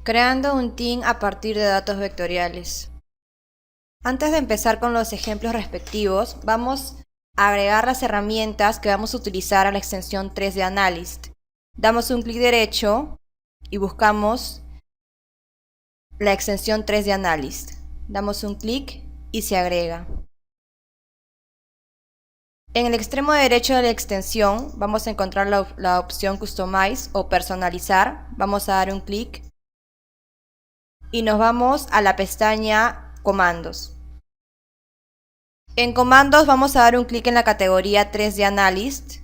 Creando un team a partir de datos vectoriales. Antes de empezar con los ejemplos respectivos, vamos a agregar las herramientas que vamos a utilizar a la extensión 3 de Analyst. Damos un clic derecho y buscamos la extensión 3 de Analyst. Damos un clic y se agrega. En el extremo derecho de la extensión vamos a encontrar la opción Customize o Personalizar. Vamos a dar un clic y nos vamos a la pestaña Comandos. En Comandos vamos a dar un clic en la categoría 3 de Analyst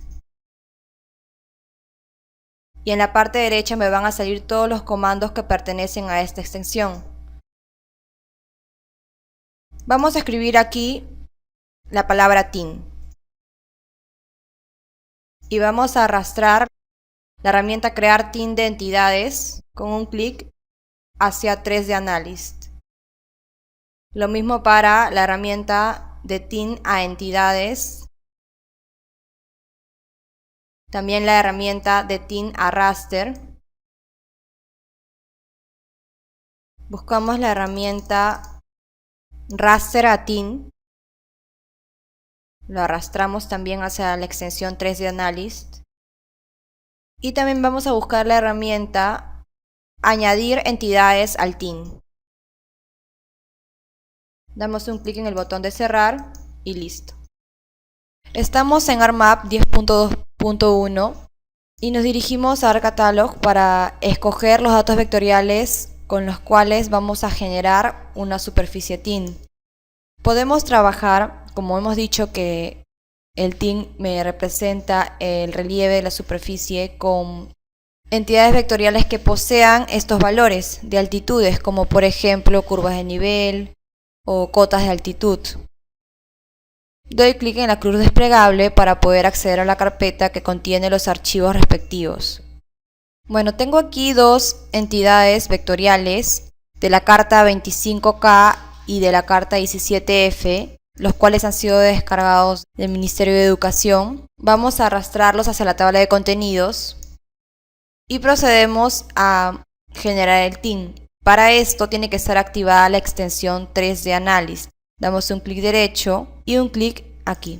y en la parte derecha me van a salir todos los comandos que pertenecen a esta extensión. Vamos a escribir aquí la palabra team y vamos a arrastrar la herramienta Crear Team de entidades con un clic hacia 3 de Analyst. Lo mismo para la herramienta de Team a entidades. También la herramienta de Team a Raster. Buscamos la herramienta Raster a Team. Lo arrastramos también hacia la extensión 3 de Analyst. Y también vamos a buscar la herramienta Añadir entidades al team. Damos un clic en el botón de cerrar y listo. Estamos en ArcMap 10.2.1 y nos dirigimos a ArcCatalog para escoger los datos vectoriales con los cuales vamos a generar una superficie team. Podemos trabajar, como hemos dicho que el team me representa el relieve de la superficie, con entidades vectoriales que posean estos valores de altitudes, como por ejemplo curvas de nivel o cotas de altitud. Doy clic en la cruz desplegable para poder acceder a la carpeta que contiene los archivos respectivos. Bueno, tengo aquí dos entidades vectoriales de la carta 25K y de la carta 17F, los cuales han sido descargados del Ministerio de Educación. Vamos a arrastrarlos hacia la tabla de contenidos y procedemos a generar el team. Para esto tiene que estar activada la extensión 3 de Analyst. Damos un clic derecho y un clic aquí.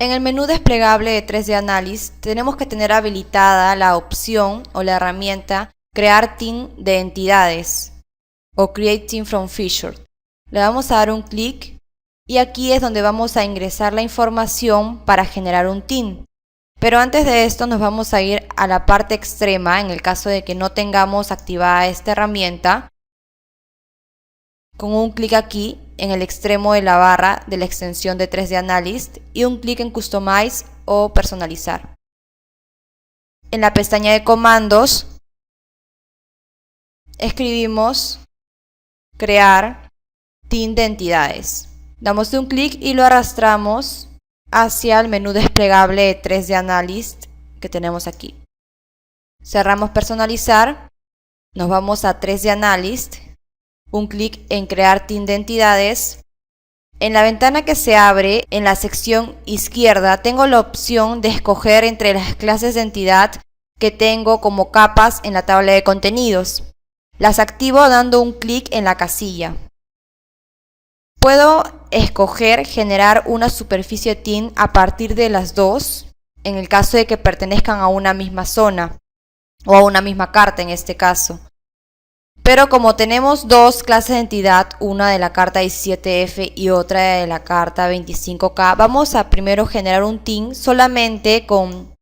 En el menú desplegable de 3 de Analyst tenemos que tener habilitada la opción o la herramienta Crear Team de entidades o Create Team from Feature. Le vamos a dar un clic y aquí es donde vamos a ingresar la información para generar un team. Pero antes de esto nos vamos a ir a la parte extrema en el caso de que no tengamos activada esta herramienta. Con un clic aquí en el extremo de la barra de la extensión de 3 de Analyst y un clic en Customize o Personalizar. En la pestaña de comandos escribimos Crear Team de entidades. Damos un clic y lo arrastramos hacia el menú desplegable de 3 de Analyst que tenemos aquí. Cerramos Personalizar, nos vamos a 3 de Analyst, un clic en Crear Team de entidades. En la ventana que se abre en la sección izquierda tengo la opción de escoger entre las clases de entidad que tengo como capas en la tabla de contenidos. Las activo dando un clic en la casilla. Puedo escoger generar una superficie team a partir de las dos, en el caso de que pertenezcan a una misma zona o a una misma carta en este caso. Pero como tenemos dos clases de entidad, una de la carta 17F y otra de la carta 25K, vamos a primero generar un team solamente con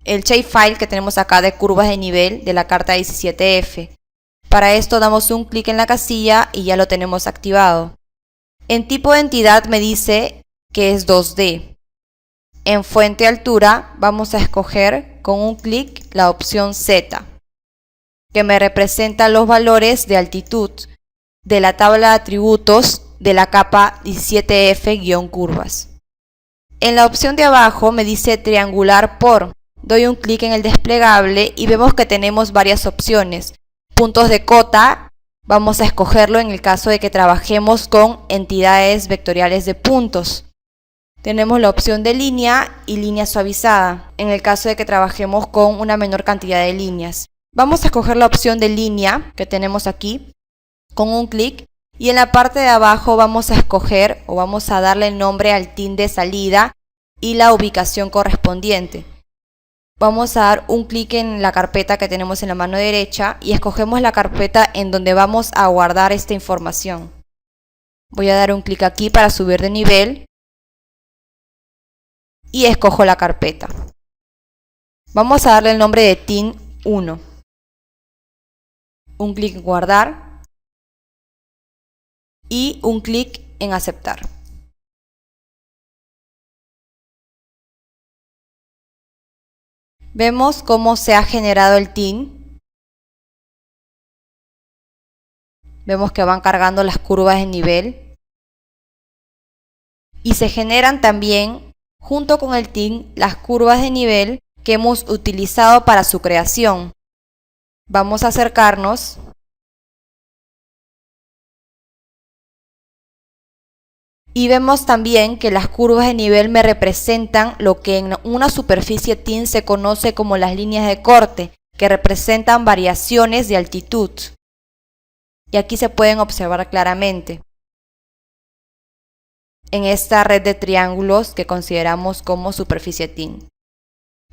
el shapefile que tenemos acá de curvas de nivel de la carta 17F. Para esto damos un clic en la casilla y ya lo tenemos activado. En tipo de entidad me dice que es 2D. En fuente altura vamos a escoger con un clic la opción Z, que me representa los valores de altitud de la tabla de atributos de la capa 17F-curvas. En la opción de abajo me dice triangular por. Doy un clic en el desplegable y vemos que tenemos varias opciones. Puntos de cota. Vamos a escogerlo en el caso de que trabajemos con entidades vectoriales de puntos. tenemos la opción de línea y línea suavizada, en el caso de que trabajemos con una menor cantidad de líneas. Vamos a escoger la opción de línea que tenemos aquí con un clic, y en la parte de abajo vamos a escoger o vamos a darle el nombre al tint de salida y la ubicación correspondiente. Vamos a dar un clic en la carpeta que tenemos en la mano derecha y escogemos la carpeta en donde vamos a guardar esta información. Voy a dar un clic aquí para subir de nivel y escojo la carpeta. Vamos a darle el nombre de tint 1. Un clic en guardar y un clic en aceptar. Vemos cómo se ha generado el tint. Vemos que van cargando las curvas de nivel. Y se generan también, junto con el tint, las curvas de nivel que hemos utilizado para su creación. Vamos a acercarnos. Y vemos también que las curvas de nivel me representan lo que en una superficie tint se conoce como las líneas de corte, que representan variaciones de altitud. Y aquí se pueden observar claramente en esta red de triángulos que consideramos como superficie tint.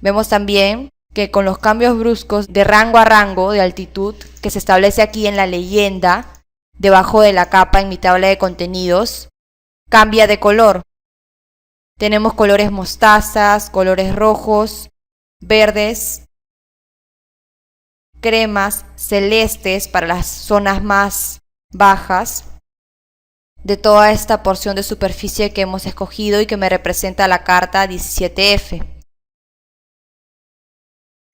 Vemos también que con los cambios bruscos de rango a rango de altitud que se establece aquí en la leyenda, debajo de la capa en mi tabla de contenidos, cambia de color. Tenemos colores mostazas, colores rojos, verdes, cremas, celestes para las zonas más bajas de toda esta porción de superficie que hemos escogido y que me representa la carta 17F.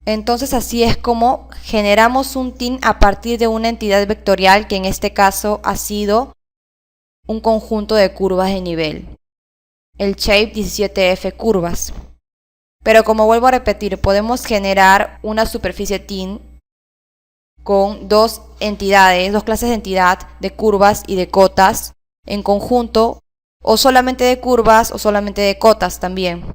Entonces así es como generamos un tint a partir de una entidad vectorial que en este caso ha sido un conjunto de curvas de nivel, el shape 17F curvas. Pero como vuelvo a repetir, podemos generar una superficie tint con dos clases de entidad de curvas y de cotas en conjunto, o solamente de curvas o solamente de cotas también.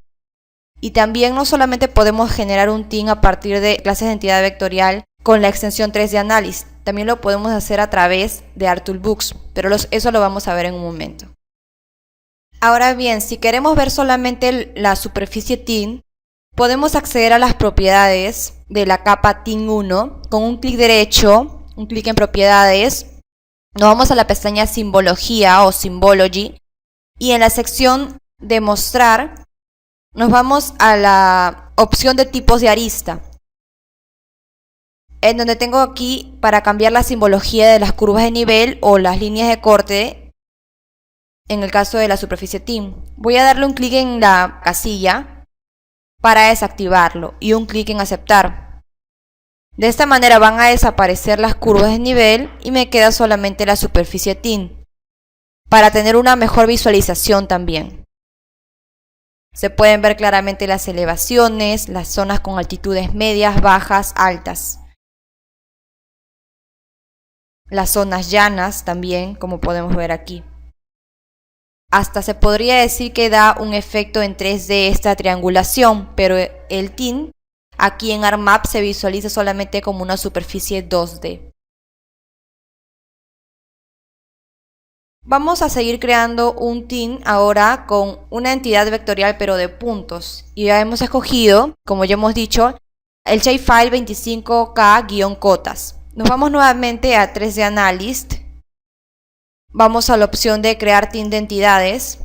Y también no solamente podemos generar un tint a partir de clases de entidad vectorial con la extensión 3 de Analyst, también lo podemos hacer a través de ArtToolBooks, pero eso lo vamos a ver en un momento. Ahora bien, si queremos ver solamente la superficie tint, podemos acceder a las propiedades de la capa tint 1 con un clic derecho, un clic en propiedades. Nos vamos a la pestaña simbología o symbology y en la sección de mostrar nos vamos a la opción de tipos de arista, en donde tengo aquí para cambiar la simbología de las curvas de nivel o las líneas de corte en el caso de la superficie tint. Voy a darle un clic en la casilla para desactivarlo y un clic en aceptar. De esta manera van a desaparecer las curvas de nivel y me queda solamente la superficie tint, para tener una mejor visualización también. Se pueden ver claramente las elevaciones, las zonas con altitudes medias, bajas, altas. Las zonas llanas también, como podemos ver aquí. Hasta se podría decir que da un efecto en 3D esta triangulación, pero el tint aquí en ArcMap se visualiza solamente como una superficie 2D. Vamos a seguir creando un tint ahora con una entidad vectorial pero de puntos. Y ya hemos escogido, como ya hemos dicho, el shapefile 25K-cotas. Nos vamos nuevamente a 3D Analyst. Vamos a la opción de crear tint de entidades.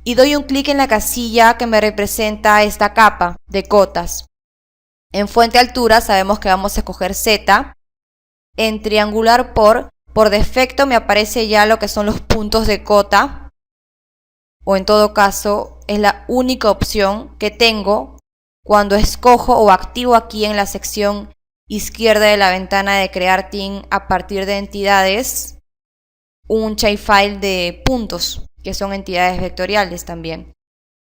Y doy un clic en la casilla que me representa esta capa de cotas. En fuente altura sabemos que vamos a escoger Z. En triangular por defecto me aparece ya lo que son los puntos de cota. O en todo caso es la única opción que tengo cuando escojo o activo aquí en la sección izquierda de la ventana de crear tint a partir de entidades un shapefile de puntos, que son entidades vectoriales también.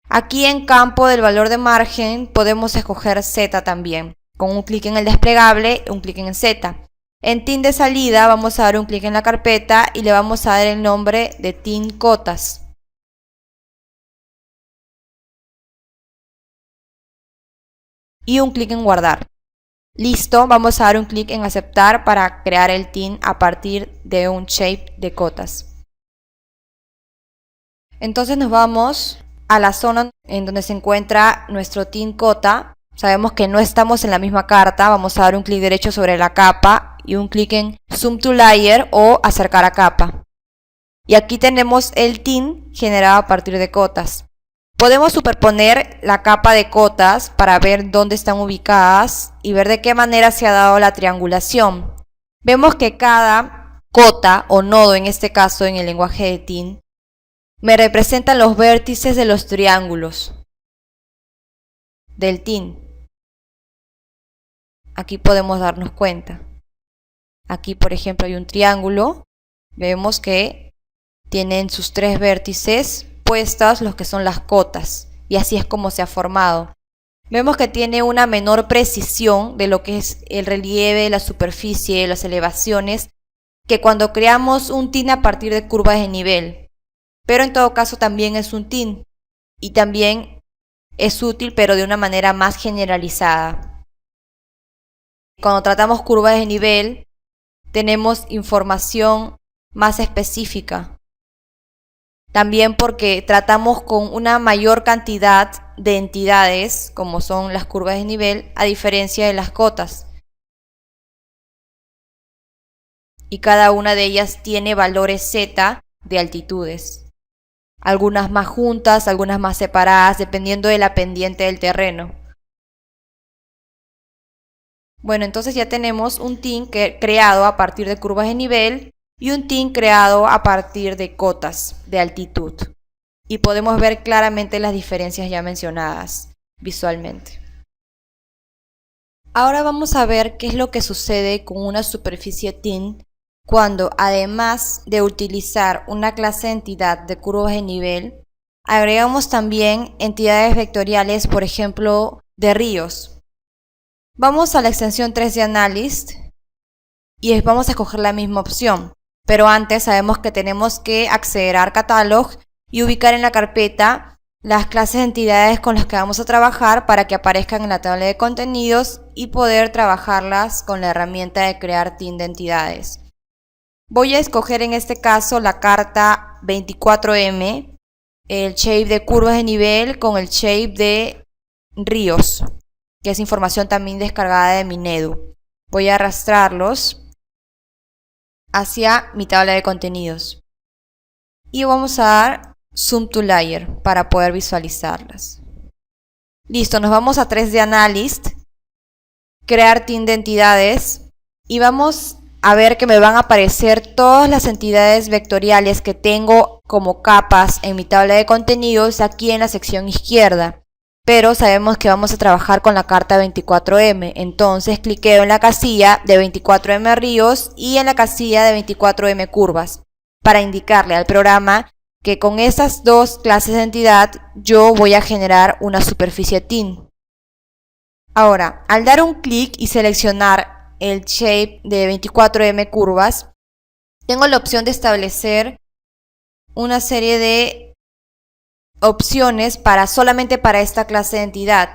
Aquí en campo del valor de margen podemos escoger Z también, con un clic en el desplegable, un clic en Z. En tint de salida vamos a dar un clic en la carpeta y le vamos a dar el nombre de tint cotas. y un clic en guardar. Listo, vamos a dar un clic en aceptar para crear el team a partir de un shape de cotas. Entonces nos vamos a la zona en donde se encuentra nuestro team cota. Sabemos que no estamos en la misma carta, vamos a dar un clic derecho sobre la capa y un clic en Zoom to Layer o acercar a capa. Y aquí tenemos el team generado a partir de cotas. Podemos superponer la capa de cotas para ver dónde están ubicadas y ver de qué manera se ha dado la triangulación. Vemos que cada cota o nodo, en este caso en el lenguaje de team, me representan los vértices de los triángulos del team. Aquí podemos darnos cuenta. Aquí, por ejemplo, hay un triángulo. Vemos que tienen sus 3 vértices puestas, los que son las cotas, y así es como se ha formado. Vemos que tiene una menor precisión de lo que es el relieve, la superficie, las elevaciones, que cuando creamos un team a partir de curvas de nivel. Pero en todo caso también es un team y también es útil, pero de una manera más generalizada. Cuando tratamos curvas de nivel, tenemos información más específica. También porque tratamos con una mayor cantidad de entidades, como son las curvas de nivel, a diferencia de las cotas. Y cada una de ellas tiene valores Z de altitudes. Algunas más juntas, algunas más separadas, dependiendo de la pendiente del terreno. Bueno, entonces ya tenemos un team creado a partir de curvas de nivel y un team creado a partir de cotas de altitud. Y podemos ver claramente las diferencias ya mencionadas visualmente. Ahora vamos a ver qué es lo que sucede con una superficie team cuando, además de utilizar una clase de entidad de curvas de nivel, agregamos también entidades vectoriales, por ejemplo, de ríos. Vamos a la extensión 3D Analyst y vamos a escoger la misma opción. Pero antes sabemos que tenemos que acceder a Catalog y ubicar en la carpeta las clases de entidades con las que vamos a trabajar para que aparezcan en la tabla de contenidos y poder trabajarlas con la herramienta de crear team de entidades. Voy a escoger en este caso la carta 24M, el shape de curvas de nivel con el shape de ríos, que es información también descargada de Minedu. Voy a arrastrarlos hacia mi tabla de contenidos y vamos a dar Zoom to Layer para poder visualizarlas. Listo, nos vamos a 3D Analyst, crear team de entidades y vamos a ver que me van a aparecer todas las entidades vectoriales que tengo como capas en mi tabla de contenidos aquí en la sección izquierda. Pero sabemos que vamos a trabajar con la carta 24M, entonces cliqueo en la casilla de 24M ríos y en la casilla de 24M curvas para indicarle al programa que con esas dos clases de entidad yo voy a generar una superficie team. Ahora, al dar un clic y seleccionar el shape de 24M curvas, tengo la opción de establecer una serie de opciones solamente para esta clase de entidad.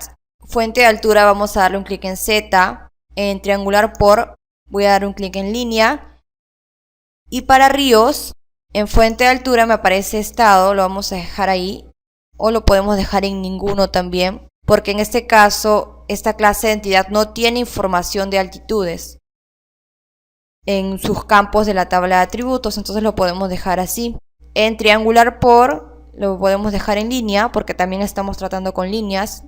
Fuente de altura, vamos a darle un clic en Z, en triangular por, voy a dar un clic en línea, y para ríos, en fuente de altura me aparece estado, lo vamos a dejar ahí, o lo podemos dejar en ninguno también, porque en este caso, esta clase de entidad no tiene información de altitudes en sus campos de la tabla de atributos, entonces lo podemos dejar así. En triangular por, lo podemos dejar en línea porque también estamos tratando con líneas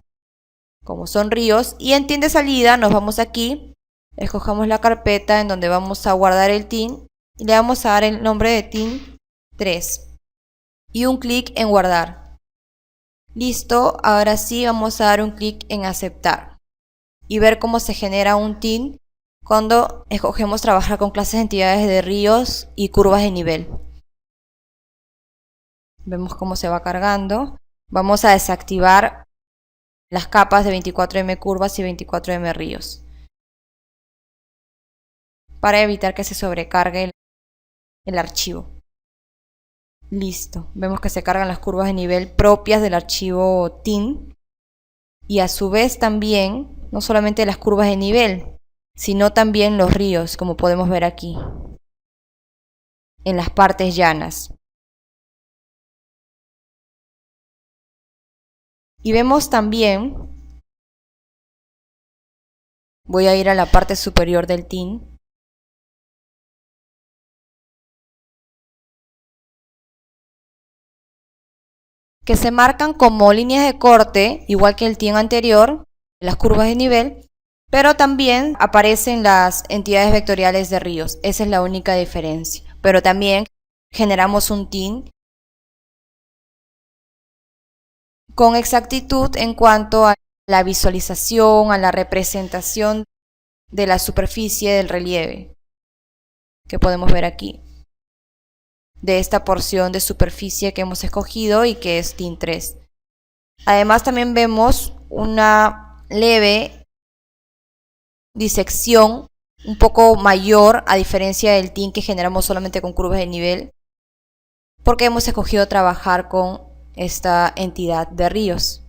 como son ríos. Y en team de salida nos vamos aquí, escogemos la carpeta en donde vamos a guardar el team y le vamos a dar el nombre de team 3 y un clic en guardar. Listo, ahora sí vamos a dar un clic en aceptar y ver cómo se genera un team cuando escogemos trabajar con clases de entidades de ríos y curvas de nivel. Vemos cómo se va cargando. Vamos a desactivar las capas de 24M curvas y 24M ríos para evitar que se sobrecargue el archivo. Listo. Vemos que se cargan las curvas de nivel propias del archivo team y a su vez también no solamente las curvas de nivel, sino también los ríos, como podemos ver aquí, en las partes llanas. Y vemos también, voy a ir a la parte superior del TIN, que se marcan como líneas de corte, igual que el TIN anterior, las curvas de nivel, pero también aparecen las entidades vectoriales de ríos. Esa es la única diferencia. Pero también generamos un TIN con exactitud en cuanto a la visualización, a la representación de la superficie del relieve, que podemos ver aquí, de esta porción de superficie que hemos escogido y que es TIN 3. Además también vemos una leve disección un poco mayor a diferencia del TIN que generamos solamente con curvas de nivel, porque hemos escogido trabajar con esta entidad de ríos.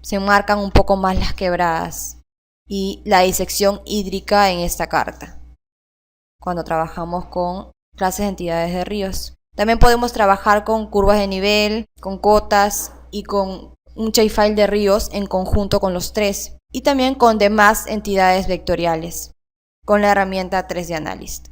Se marcan un poco más las quebradas y la disección hídrica en esta carta cuando trabajamos con clases de entidades de ríos. También podemos trabajar con curvas de nivel, con cotas y con un shapefile de ríos en conjunto con los tres, y también con demás entidades vectoriales con la herramienta 3D Analyst.